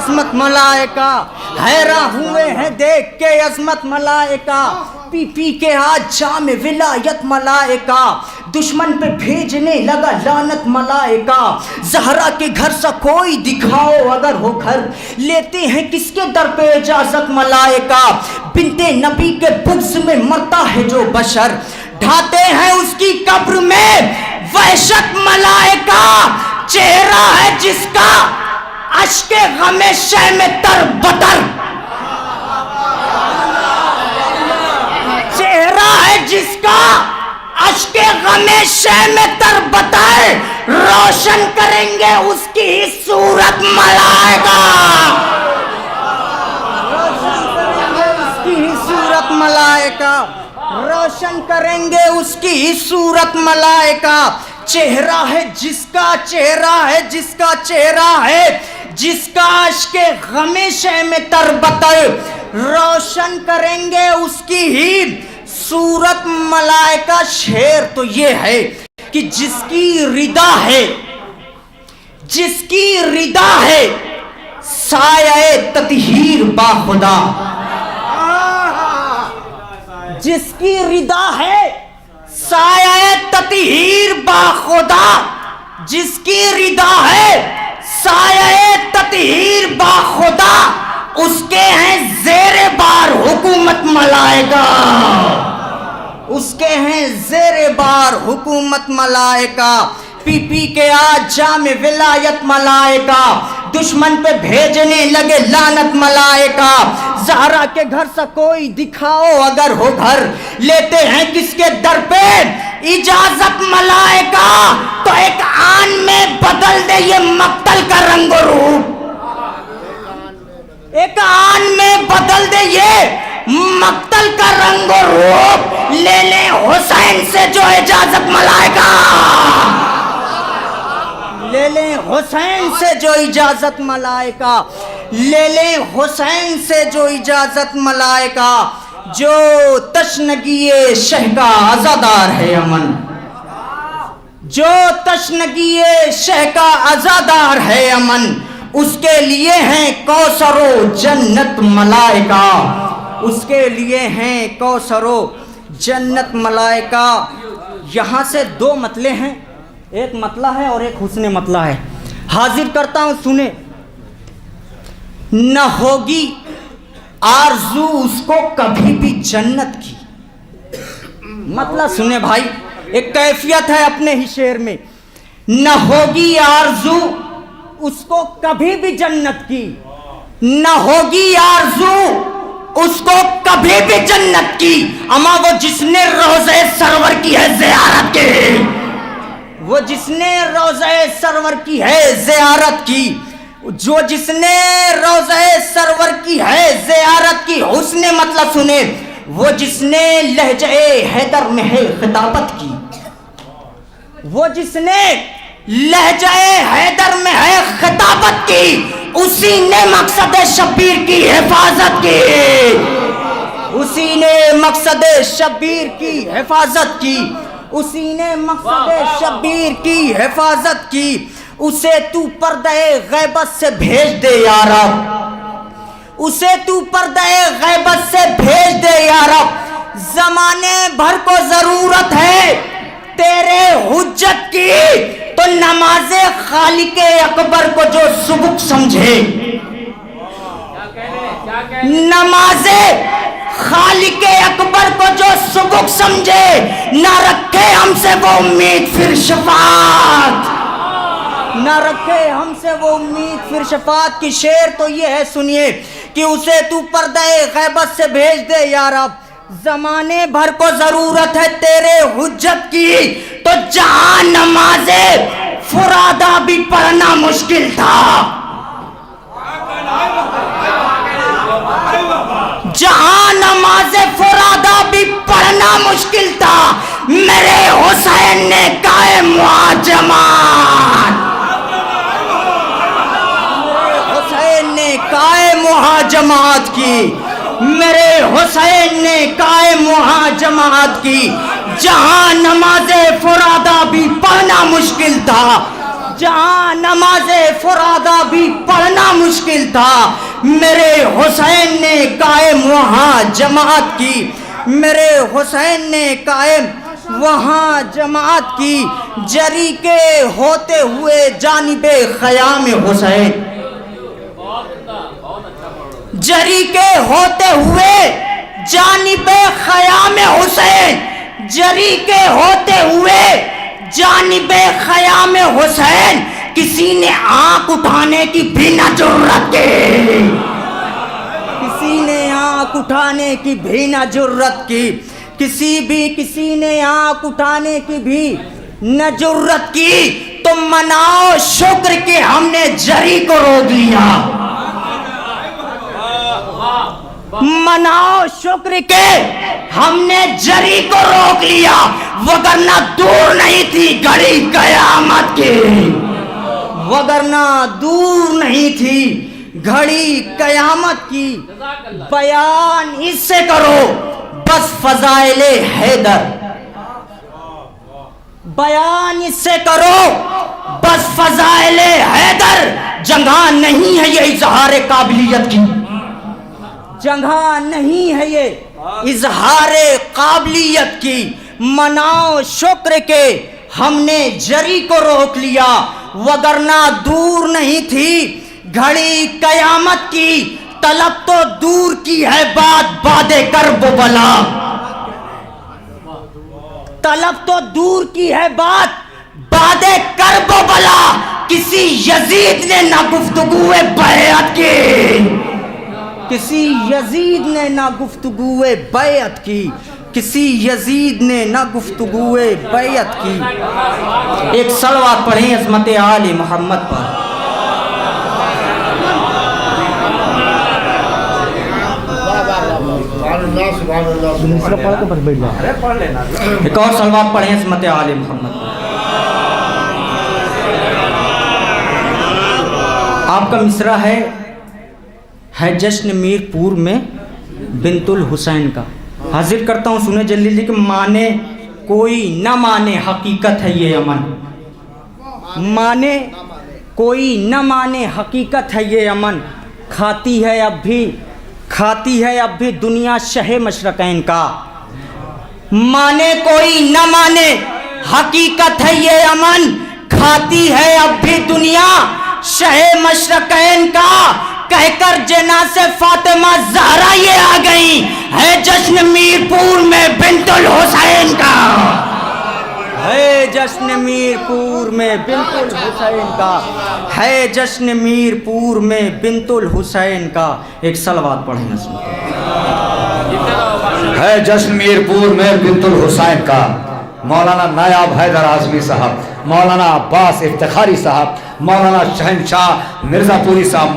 عظمت ملائکہ، حیران ہوئے ہیں دیکھ کے عظمت ملائکہ، پی پی کے آج جام ولایت ملائکہ، دشمن پہ بھیجنے لگا لعنت ملائکہ، زہرا کے گھر سا کوئی دکھاؤ اگر ہو گھر، لیتے ہیں کس کے در پہ اجازت ملائکہ، بنت نبی کے بغض میں مرتا ہے جو بشر، ڈھاتے ہیں اس کی قبر میں وحشت ملائکہ، چہرہ ہے جس کا اشک غم شہ میں تر بتر، چہرہ ہے جس کا اشک غم شہ میں تر بتر، روشن کریں گے اس کی صورت ملائکہ، روشن کریں گے اس کی صورت ملائکہ، روشن کریں گے اس کی صورت ملائکہ، چہرہ ہے جس کا، چہرہ ہے جس کا، چہرہ ہے جس کا اشک غم شہ میں تر بتر، روشن کریں گے اس کی ہی صورت ملائکہ۔ شعر تو یہ ہے کہ جس کی ردا ہے، جس کی ردا ہے سایہ تطہیر با خدا، جس کی ردا ہے سایہ تطہیر با خدا، جس کی ردا ہے سایہ تطہیر با خدا، اس کے ہیں زیر بار حکومت ملائکہ، اس کے ہیں زیر بار حکومت ملائکہ، پی پی کے آج جام ولایت ملائکہ، دشمن پہ بھیجنے لگے لعنت ملائکہ، زہرا کے گھر سا کوئی دکھاؤ اگر ہو گھر، لیتے ہیں کس کے در پہ اجازت ملائکہ، تو ایک آن میں بدل دے یہ مقتل کا رنگ و روپ، ایک آن میں بدل دے یہ مقتل کا رنگ و روپ، لے لیں حسین سے جو اجازت ملائکہ، لے لیں حسین سے جو اجازت ملائکہ، لے لیں حسین سے جو اجازت ملائکہ، جو تشنگی شہ کا عزادار ہے امن، جو تشنگی شہ کا عزادار ہے امن، اس کے لیے ہیں کوثر و جنت ملائکہ، اس کے لیے ہیں کوثر و جنت ملائکہ۔ یہاں سے دو مطلع ہیں، ایک مطلع ہے اور ایک حسن مطلع ہے، حاضر کرتا ہوں سنیں۔ نہ ہوگی آرزو اس کو کبھی بھی جنت کی، مطلب سنیں بھائی، ایک کیفیت ہے اپنے ہی شعر میں، نہ ہوگی آرزو اس کو کبھی بھی جنت کی، نہ ہوگی آرزو اس کو کبھی بھی جنت کی، اما وہ جس نے روضہ سرور کی ہے زیارت کی، وہ جس نے روضہ سرور کی ہے زیارت کی، جو جس نے روضہ سرور کی ہے زیارت کی، حسن مطلب سنے، وہ جس نے لہجہ حیدر میں ہے خطابت کی، وہ جس نے لہجہ حیدر میں ہے خطابت کی، اسی نے مقصد شبیر کی حفاظت کی، اسی نے مقصد شبیر کی حفاظت کی، اسی نے مقصد شبیر کی حفاظت کی، اسے تو پردہ غیبت سے بھیج دے یا رب، اسے تو پردہ غیبت سے بھیج دے یا رب، زمانے بھر کو ضرورت ہے تیرے حجت کی، تو نماز خالق اکبر کو جو سبق سمجھے، نماز خالق اکبر کو جو سبق سمجھے، نہ رکھے ہم سے وہ امید پھر شفاعت، نہ رکھے ہم سے وہ امید پھر شفاعت کی۔ شعر تو یہ ہے سنیے کہ اسے تو پردہ غیبت سے بھیج دے یا رب، زمانے بھر کو ضرورت ہے تیرے حجت کی، تو جہاں نماز فرادہ بھی پڑھنا مشکل تھا، جہاں نماز فرادہ بھی پڑھنا مشکل تھا، میرے حسین نے قائم مہاجمات، حسین نے قائم مہاجمات کی، میرے حسین نے قائم مہاجمات کی، جہاں نماز فرادہ بھی پڑھنا مشکل تھا، جہاں نماز فرادہ بھی پڑھنا مشکل تھا، میرے حسین نے قائم وہاں جماعت کی، میرے حسین نے قائم وہاں جماعت کی، جری کے ہوتے ہوئے جانب خیام حسین، جری کے ہوتے ہوئے جانب خیام حسین، جری کے ہوتے ہوئے جانب خیام حسین، کسی نے آنکھ اٹھانے کی بھی نہ جرت کی، کسی نے آنکھ اٹھانے کی بھی نہ جرت کی، کسی نے آنکھ اٹھانے کی بھی نہ جرت کی، تم مناؤ شکر کہ ہم نے جری کو روک لیا، مناؤ شکر کہ ہم نے جری کو روک لیا، وگرنہ دور نہیں تھی گھڑی قیامت کی، وگرنہ دور نہیں تھی گھڑی قیامت کی، بیان اس سے کرو بس فضائل حیدر، بیان اس سے کرو بس فضائل حیدر، جگہ نہیں ہے یہ اظہار قابلیت کی، جگہ نہیں ہے یہ اظہار قابلیت کی، مناؤ شکر کہ ہم نے جری کو روک لیا، وگرنہ دور نہیں تھی گھڑی قیامت کی، طلب تو دور کی ہے بات بعد کرب و بلا، طلب تو دور کی ہے بات بعد کرب و بلا، کسی یزید نے نہ گفتگو بیعت کی، کسی یزید نے نہ گفتگو بیعت کی، کسی یزید نے نہ گفتگو بیعت کی۔ ایک صلوات پڑھیں عظمت آل محمد پر۔ ایک اور صلوات پڑھیں عظمت آل محمد پر۔ آپ کا مصرع ہے جشن میر پور میں بنت الحسین کا، حاضر کرتا ہوں سنیں جلدی کہ مانے کوئی نہ مانے حقیقت ہے یہ امن، مانے کوئی نہ مانے حقیقت ہے یہ امن، کھاتی ہے اب بھی دنیا شہ مشرقین کا، مانے کوئی نہ مانے حقیقت ہے یہ امن، کھاتی ہے اب بھی دنیا شہ مشرقین کا، کہہ کر جناز فاطمہ زہرا یہ آ گئی، ہے جشن میر پور میں بنت الحسین کا، ہے جشن میر پور میں بنت الحسین کا، ہے جشن میر پور میں بنت الحسین کا۔ ایک صلوات پڑھیں ہے جشن میر پور میں بنت الحسین کا، مولانا نایاب حیدر اعظمی صاحب، مولانا عباس افتخاری صاحب، مولانا شہنشاہ مرزا پوری صاحب